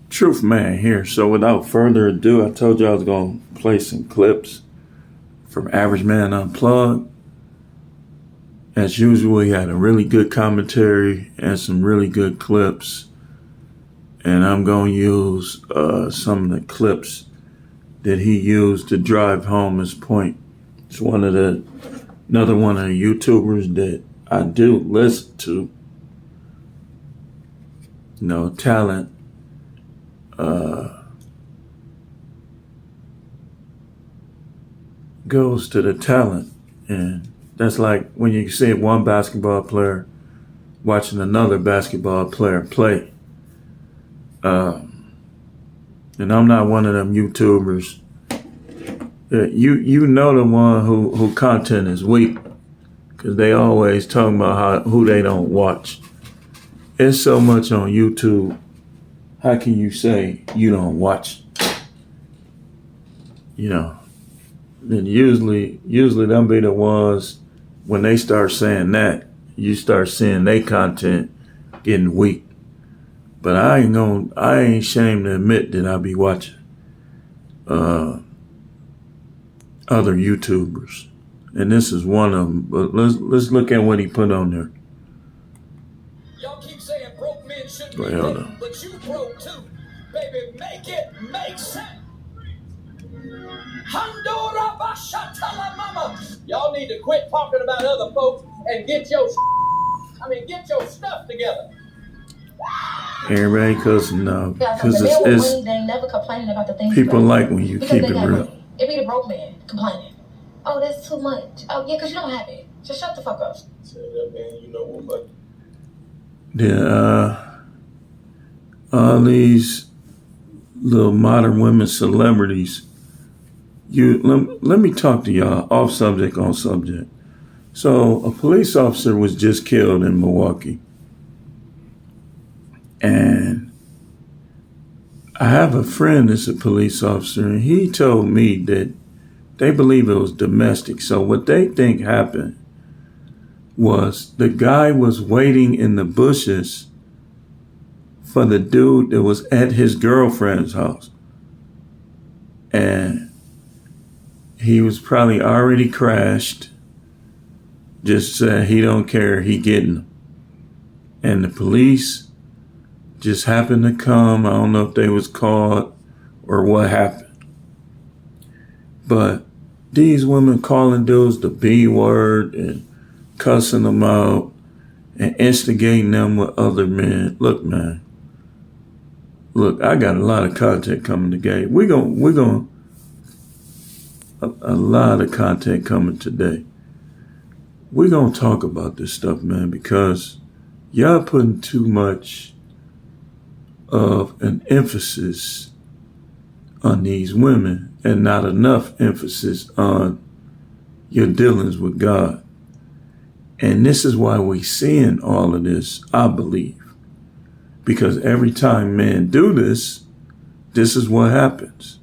Truth Man here. So without further ado, I told you I was going to play some clips from Average Man Unplugged. As usual, he had a really good commentary and some really good clips. And I'm going to use some of the clips that he used to drive home his point. It's another one of the YouTubers that I do listen to. You know, talent. Goes to the talent. And that's like when you see one basketball player watching another basketball player play. And I'm not one of them YouTubers. You know the one who content is weak, because they always talking about who they don't watch. It's so much on YouTube. How can you say you don't watch? You know, then usually them be the ones, when they start saying that, you start seeing their content getting weak. But I ain't ashamed to admit that I be watching other YouTubers, and this is one of them. But let's look at what he put on there. Y'all keep saying broke men shouldn't be broke, but you broke too, baby. Make it make sense. Y'all need to quit talking about other folks and get your stuff together. Everybody cussing now because it's they never complaining about the things people like when you keep it real. It be the broke man complaining. Oh, that's too much. Oh, yeah, because you don't have it. Just shut the fuck up. Say that, man. You know what, All these little modern women celebrities. Let me talk to y'all off subject, on subject. So a police officer was just killed in Milwaukee. And I have a friend that's a police officer, and he told me that they believe it was domestic. So what they think happened was the guy was waiting in the bushes for the dude that was at his girlfriend's house. And he was probably already crashed, just said he don't care, he getting them. And the police just happened to come. I don't know if they was caught or what happened. But these women calling dudes the B word and cussing them out and instigating them with other men. Look, man. Look, I got a lot of content coming today. We're going a lot of content coming today. We're going to talk about this stuff, man, because y'all putting too much of an emphasis on these women and not enough emphasis on your dealings with God. And this is why we're seeing all of this, I believe. Because every time men do this, this is what happens.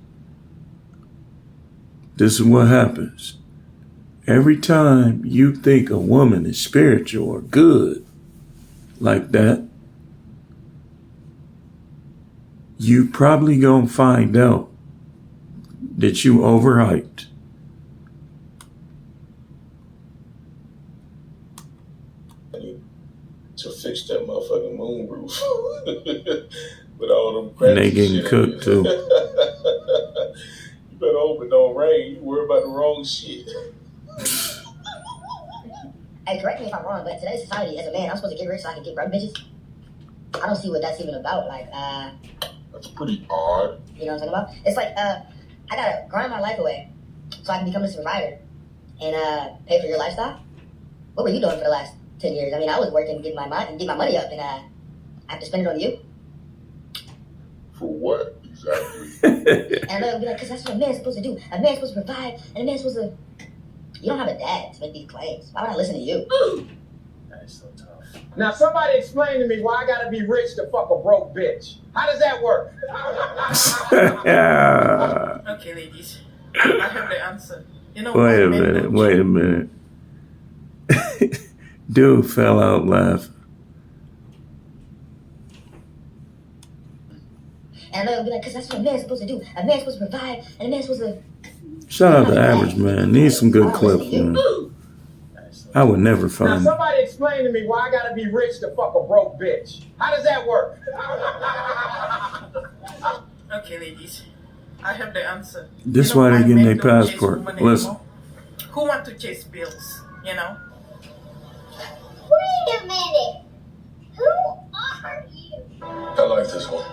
This is what happens. Every time you think a woman is spiritual or good like that, you probably gonna find out that you overhyped. To fix that motherfucking moon roof. With all them cracks and they getting cooked too. You better hope it don't rain. You worry about the wrong shit. Hey, correct me if I'm wrong, but today's society, as a man, I'm supposed to get rich so I can get broke bitches. I don't see what that's even about. Like, that's pretty odd. You know what I'm talking about? It's like, I gotta grind my life away so I can become a survivor and pay for your lifestyle. What were you doing for the last 10 years? I mean, I was working to get my money up, and I have to spend it on you. For what exactly? And I'll be like, because that's what a man's supposed to do. A man's supposed to provide, and a man's supposed to. You don't have a dad to make these claims. Why would I listen to you? That's so tough. Now, somebody explain to me why I gotta be rich to fuck a broke bitch. How does that work? Okay, ladies. I have the answer. You know, Wait a minute. Dude fell out laughing. And I know they'll be like, because that's what a man's supposed to do. A man's supposed to provide, and a man's supposed to... Shout out to Average, man. Need some good clips, man. I would never Now, find it. somebody explain to me why I gotta be rich to fuck a broke bitch. How does that work? Okay, ladies. I have the answer. This why they getting men their don't chase passport. women Listen. anymore. Who want to chase bills, you know? Wait a minute. Who are you? I like this one.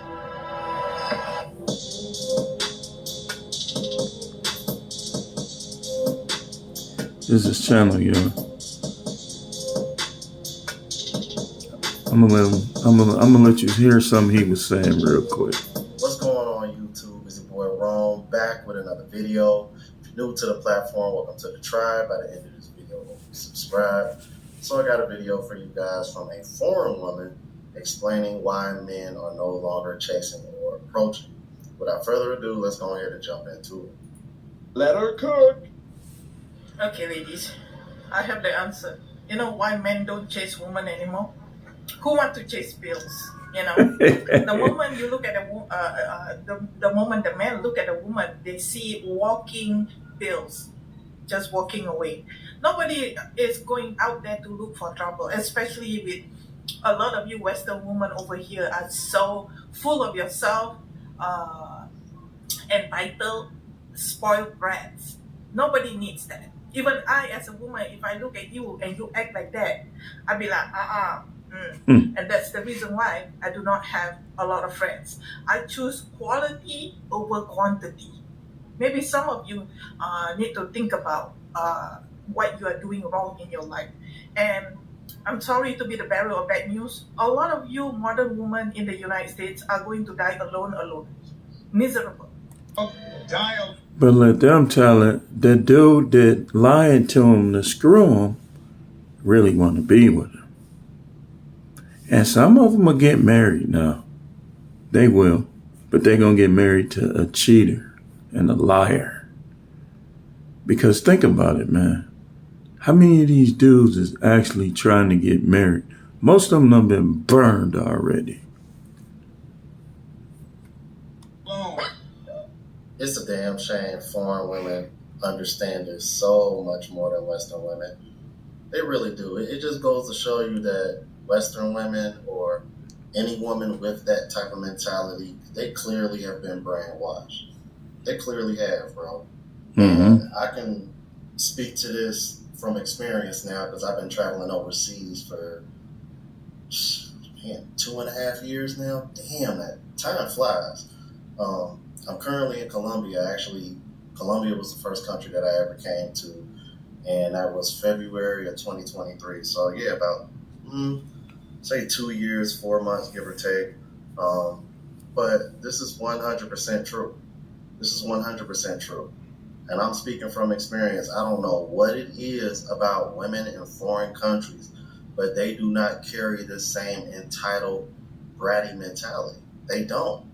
This is channel, yo. I'm gonna let you hear something he was saying real quick. What's going on YouTube? It's your boy Rome back with another video. If you're new to the platform, welcome to the tribe. By the end of this video, subscribe. So I got a video for you guys from a foreign woman explaining why men are no longer chasing or approaching. Without further ado, let's go ahead and jump into it. Let her cook. Okay, ladies. I have the answer. You know why men don't chase women anymore? Who want to chase bills? You know, the moment you look at the moment the men look at a woman, they see walking bills, just walking away. Nobody is going out there to look for trouble, especially with a lot of you Western women over here are so full of yourself, entitled, spoiled brats. Nobody needs that. Even I, as a woman, if I look at you and you act like that, I'd be like, And that's the reason why I do not have a lot of friends. I choose quality over quantity. Maybe some of you need to think about what you are doing wrong in your life. And I'm sorry to be the bearer of bad news. A lot of you modern women in the United States are going to die alone. Miserable. But let them tell it, the dude that lied to him to screw him really want to be with him. And some of them will get married now. They will. But they're going to get married to a cheater and a liar. Because think about it, man. How many of these dudes is actually trying to get married? Most of them have been burned already. It's a damn shame foreign women understand this so much more than Western women. They really do. It just goes to show you that Western women or any woman with that type of mentality, they clearly have been brainwashed. They clearly have, bro. And I can speak to this from experience now because I've been traveling overseas for 2.5 years now. Damn, that time flies. I'm currently in Colombia. Actually, Colombia was the first country that I ever came to, and that was February of 2023. So yeah, about say 2 years, 4 months, give or take. But this is 100% true. This is 100% true. And I'm speaking from experience. I don't know what it is about women in foreign countries, but they do not carry the same entitled, bratty mentality. They don't.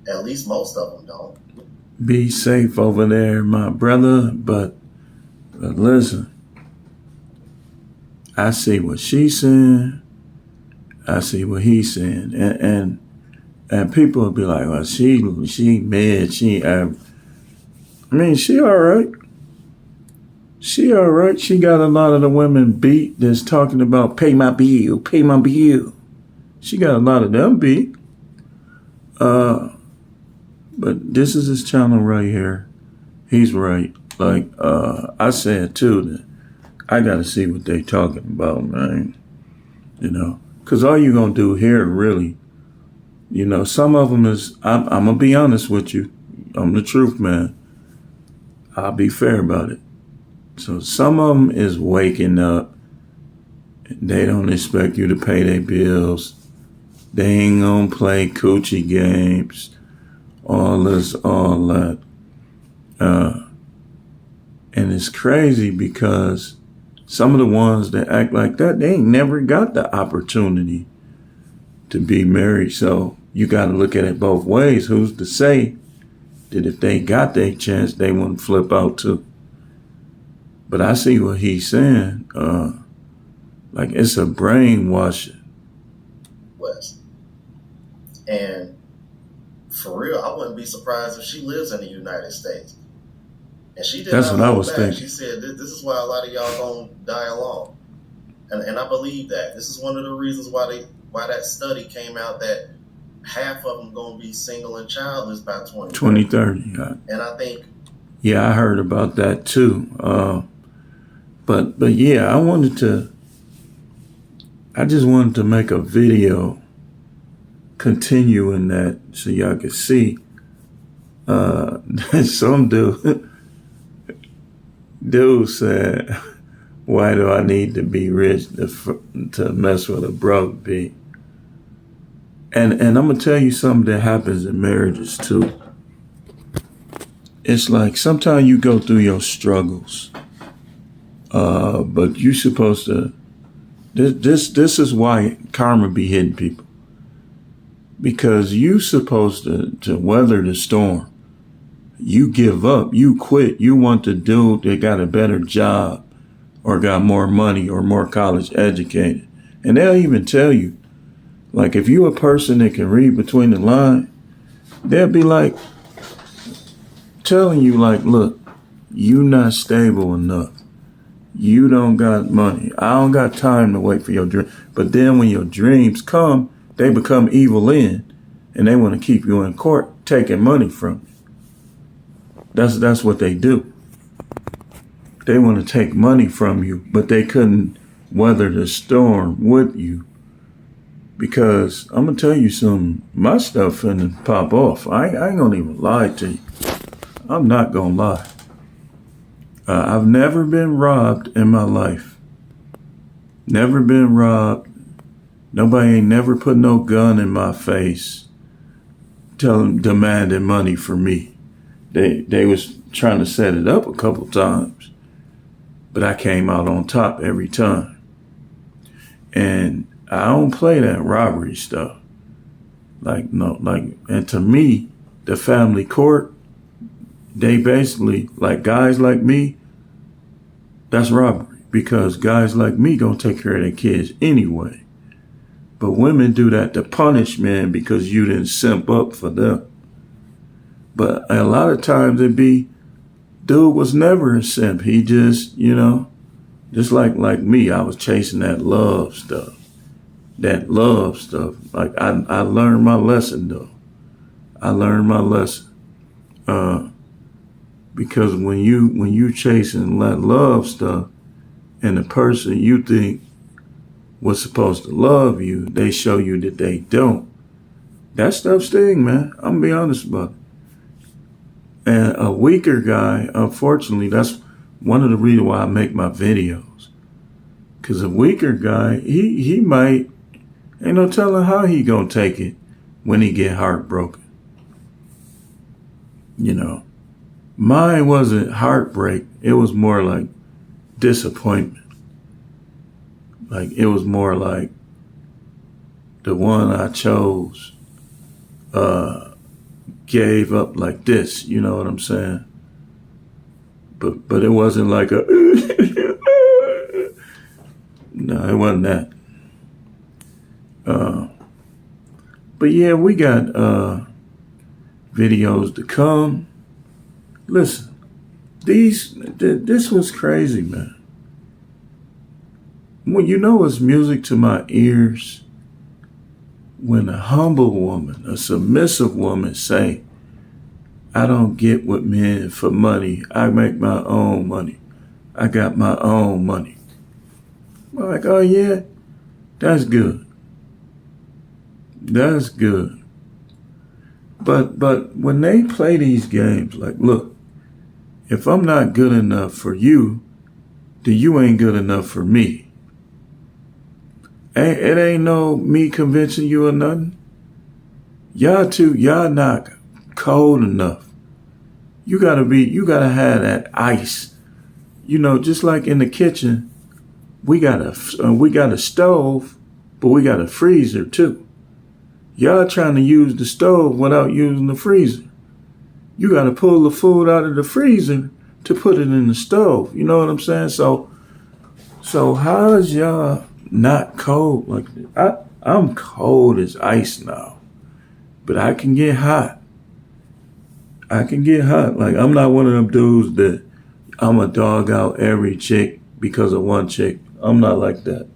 At least most of them don't. Be safe over there, my brother. But listen, I see what she's saying. I see what he's saying. And people will be like, well, she mad. I mean, she all right. She all right. She got a lot of the women beat that's talking about pay my bill, pay my bill. She got a lot of them beat. But this is his channel right here. He's right. Like I said too, that I gotta see what they talking about, man. You know, cause all you gonna do here really, you know, some of them is, I'm gonna be honest with you. I'm the truth, man. I'll be fair about it. So some of them is waking up. They don't expect you to pay their bills. They ain't gonna play coochie games. All this, all that. And it's crazy because some of the ones that act like that, they ain't never got the opportunity to be married. So you got to look at it both ways. Who's to say that if they got their chance, they wouldn't flip out too? But I see what he's saying. Like it's a brainwashing. West. And for real, I wouldn't be surprised if she lives in the United States. And she did That's not what I hold was back. thinking. She said, this is why a lot of y'all gonna die alone. And I believe that. This is one of the reasons why that study came out that half of them gonna be single and childless by 2030. 2030. And I think, Yeah, I heard about that too. But yeah, I just wanted to make a video continuing that so y'all could see. Some dude said, "Why do I need to be rich to mess with a broke B?" And I'm gonna tell you something that happens in marriages too. It's like sometimes you go through your struggles, but you supposed to. This is why karma be hitting people, because you supposed to weather the storm. You give up, you quit, you want the dude that got a better job or got more money or more college educated. And they'll even tell you, like if you a person that can read between the lines, they'll be like telling you like, look, you not stable enough. You don't got money. I don't got time to wait for your dream. But then when your dreams come, they become evil in and they want to keep you in court taking money from you. That's what they do. They want to take money from you, but they couldn't weather the storm with you. Because I'm going to tell you something, my stuff finna pop off. I ain't going to even lie to you. I'm not going to lie. I've never been robbed in my life. Never been robbed. Nobody ain't never put no gun in my face demanding money for me. They was trying to set it up a couple times, but I came out on top every time. And I don't play that robbery stuff. And to me, the family court, they basically, like guys like me, that's robbery, because guys like me gonna take care of their kids anyway. But women do that to punish men because you didn't simp up for them. But a lot of times it be, dude was never a simp. He just, just like me, I was chasing that love stuff. Like I learned my lesson though. I learned my lesson. Because when you chasing that love stuff and the person you think was supposed to love you, they show you that they don't. That stuff sting, man. I'm gonna be honest about it. And a weaker guy, unfortunately, that's one of the reasons why I make my videos. Because a weaker guy, he might, ain't no telling how he gonna take it when he get heartbroken. Mine wasn't heartbreak. It was more like disappointment. Like it was more like the one I chose gave up like this, you know what I'm saying? But it wasn't like a no, it wasn't that. But yeah, we got videos to come. Listen, this was crazy, man. Well, it's music to my ears when a humble woman, a submissive woman say, I don't get with men for money. I make my own money. I got my own money. I'm like, oh yeah, that's good. That's good. But when they play these games, like, look, if I'm not good enough for you, then you ain't good enough for me. It ain't no me convincing you or nothing. Y'all not cold enough. You gotta have that ice. Just like in the kitchen, we got a stove, but we got a freezer too. Y'all trying to use the stove without using the freezer. You got to pull the food out of the freezer to put it in the stove. You know what I'm saying? So how is y'all not cold like this? I'm cold as ice now, but I can get hot. I can get hot. Like, I'm not one of them dudes that I'm a dog out every chick because of one chick. I'm not like that.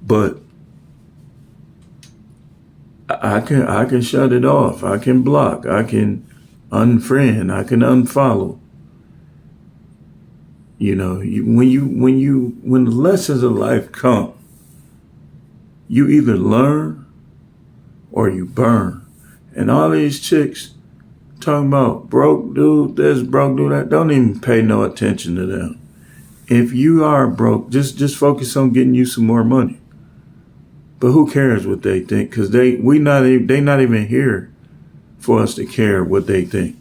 But I can shut it off. I can block. I can unfriend. I can unfollow. You know, when the lessons of life come, you either learn or you burn. And all these chicks talking about broke dude, this, broke dude, that, don't even pay no attention to them. If you are broke, just focus on getting you some more money. But who cares what they think? Because they not even here for us to care what they think.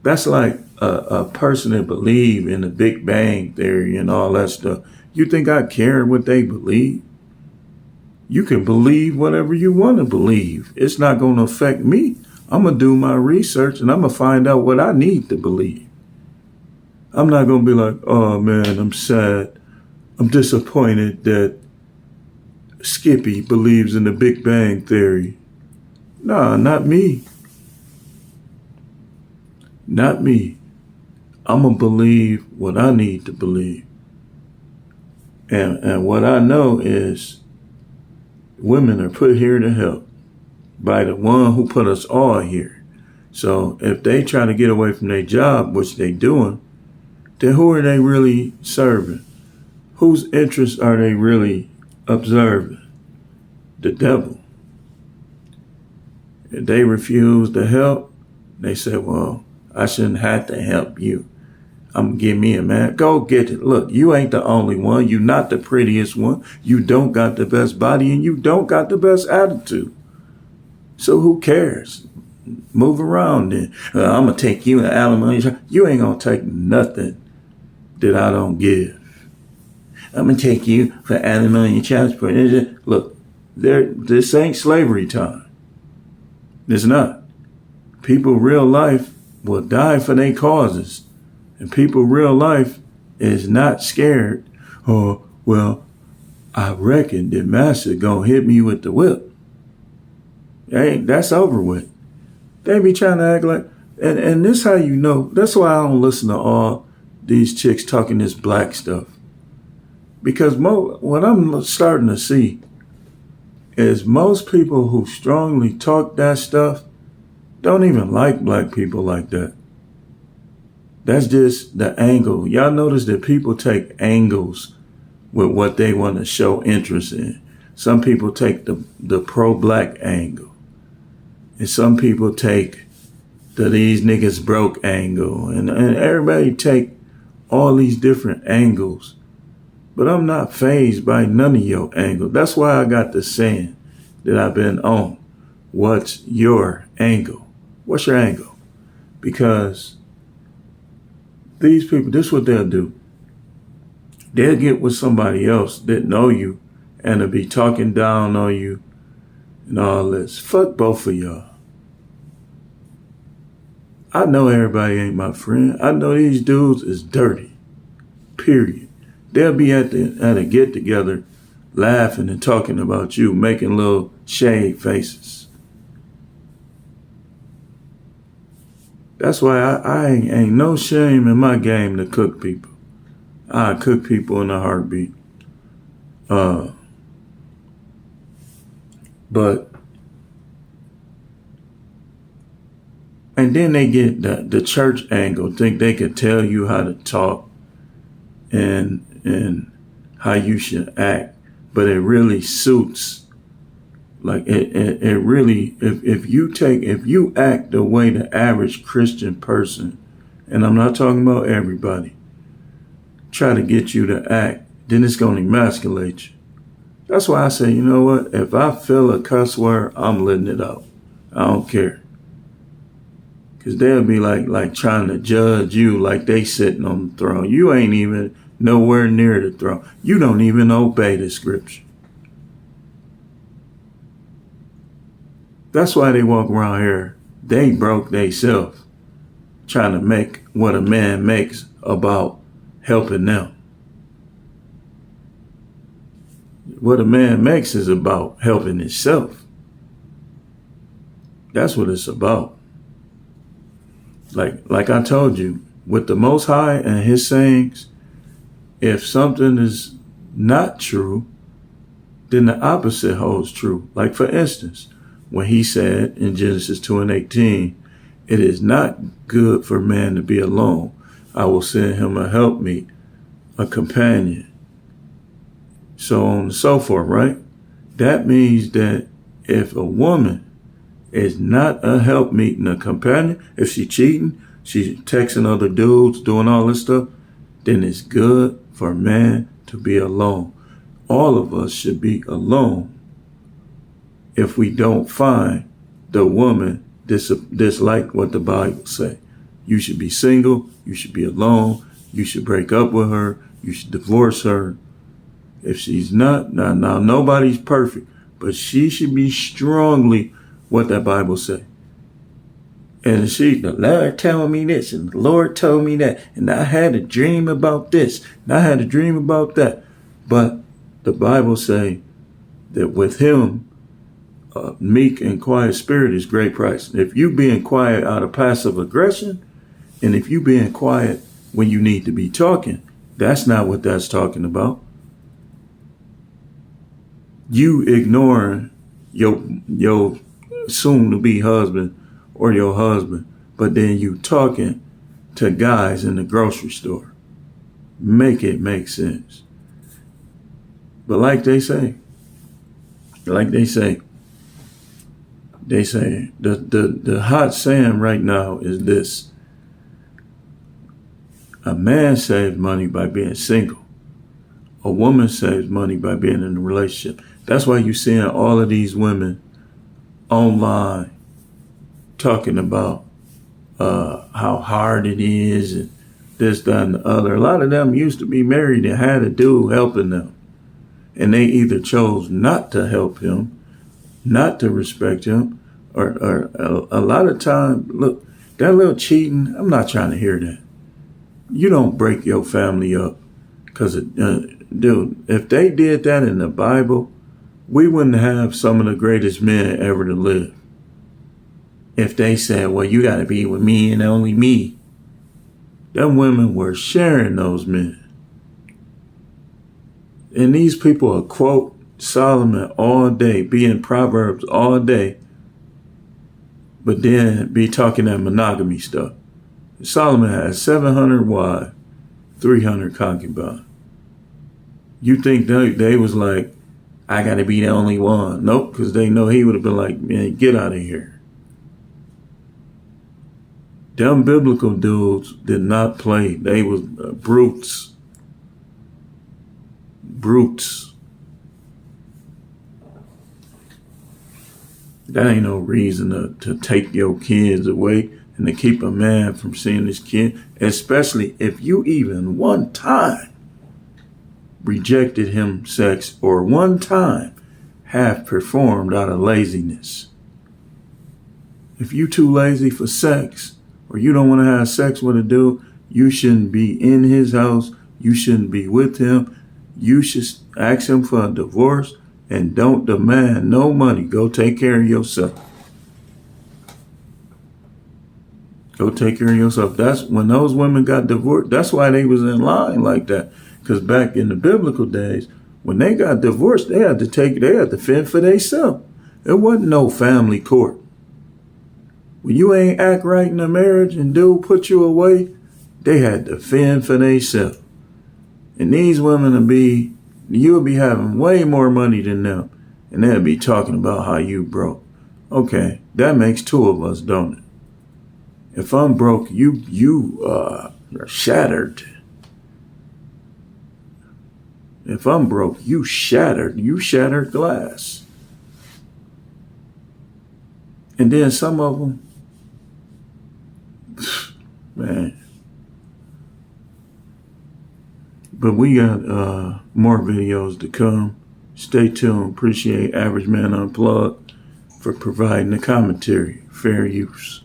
That's like a person that believe in the Big Bang Theory and all that stuff. You think I care what they believe? You can believe whatever you want to believe. It's not going to affect me. I'm going to do my research and I'm going to find out what I need to believe. I'm not going to be like, oh man, I'm sad. I'm disappointed that Skippy believes in the Big Bang Theory. Nah, not me. Not me. I'm going to believe what I need to believe. And what I know is women are put here to help by the one who put us all here. So if they try to get away from their job, which they doing, then who are they really serving? Whose interests are they really observing? The devil. If they refuse to help, they say, well, I shouldn't have to help you. I'm going to give me a man. Go get it. Look, you ain't the only one. You not the prettiest one. You don't got the best body and you don't got the best attitude. So who cares? Move around then. I'm going to take you an alimony. You ain't going to take nothing that I don't give. I'm going to take you for alimony and child support. Look, this ain't slavery time. It's not. People real life will die for their causes. And people real life is not scared. Oh, well, I reckon that master gonna hit me with the whip. Hey, that's over with. They be trying to act like, and this how you know. That's why I don't listen to all these chicks talking this black stuff. Because what I'm starting to see is most people who strongly talk that stuff don't even like black people like that. That's just the angle. Y'all notice that people take angles with what they want to show interest in. Some people take the pro-black angle. And some people take the these niggas broke angle. And everybody take all these different angles. But I'm not fazed by none of your angle. That's why I got the saying that I've been on. What's your angle? What's your angle? Because these people, this is what they'll do. They'll get with somebody else that know you and they'll be talking down on you and all this. Fuck both of y'all. I know everybody ain't my friend. I know these dudes is dirty. Period. They'll be at a get together laughing and talking about you, making little shade faces. That's why I ain't no shame in my game to cook people. I cook people in a heartbeat. But and then they get the church angle, think they could tell you how to talk and how you should act, but it really suits. Like it really, if you act the way the average Christian person, and I'm not talking about everybody, try to get you to act, then it's going to emasculate you. That's why I say, you know what? If I feel a cuss word, I'm letting it out. I don't care. Because they'll be like trying to judge you like they sitting on the throne. You ain't even nowhere near the throne. You don't even obey the scripture. That's why they walk around here. They broke theyself trying to make what a man makes about helping them. What a man makes is about helping himself. That's what it's about. Like I told you, with the Most High and his sayings, if something is not true, then the opposite holds true. Like for instance, when he said in Genesis 2:18, it is not good for man to be alone. I will send him a helpmeet, a companion, so on and so forth, right? That means that if a woman is not a helpmeet and a companion, if she's cheating, she's texting other dudes, doing all this stuff, then it's good for a man to be alone. All of us should be alone if we don't find the woman dislike what the Bible say. You should be single, you should be alone, you should break up with her, you should divorce her. If she's not, now nobody's perfect, but she should be strongly what that Bible say. And the Lord told me this, and the Lord told me that, and I had a dream about this, and I had a dream about that. But the Bible say that with him, meek and quiet spirit is great price. If you being quiet out of passive aggression, and if you being quiet when you need to be talking, that's not what that's talking about. You ignoring your soon to be husband or your husband, but then you talking to guys in the grocery store. Make it make sense. But like they say, the hot saying right now is this: a man saves money by being single. A woman saves money by being in a relationship. That's why you're seeing all of these women online talking about how hard it is and this, that, and the other. A lot of them used to be married and had a dude helping them. And they either chose not to help him, not to respect him, or a lot of time, look, that little cheating, I'm not trying to hear that. You don't break your family up. Because, dude, if they did that in the Bible, we wouldn't have some of the greatest men ever to live. If they said, well, you got to be with me and only me. Them women were sharing those men. And these people will quote Solomon all day, be in Proverbs all day, but then be talking that monogamy stuff. Solomon has 700 wives, 300 concubines. You think they was like, I got to be the only one? Nope, because they know he would have been like, man, get out of here. Them biblical dudes did not play. They was brutes. Brutes. That ain't no reason to take your kids away and to keep a man from seeing his kid, especially if you even one time rejected him sex or one time have performed out of laziness. If you too lazy for sex or you don't want to have sex with a dude, you shouldn't be in his house. You shouldn't be with him. You should ask him for a divorce and don't demand no money. Go take care of yourself. Go take care of yourself. That's when those women got divorced. That's why they was in line like that. Because back in the biblical days, when they got divorced, they had to fend for themselves. There wasn't no family court. When you ain't act right in a marriage and dude put you away, they had to fend for themselves. And these women you'll be having way more money than them. And they'll be talking about how you broke. Okay, that makes two of us, don't it? If I'm broke, you are shattered. If I'm broke, you shattered glass. And then some of them, man. But we got more videos to come. Stay tuned. Appreciate Average Man Unplugged for providing the commentary. Fair use.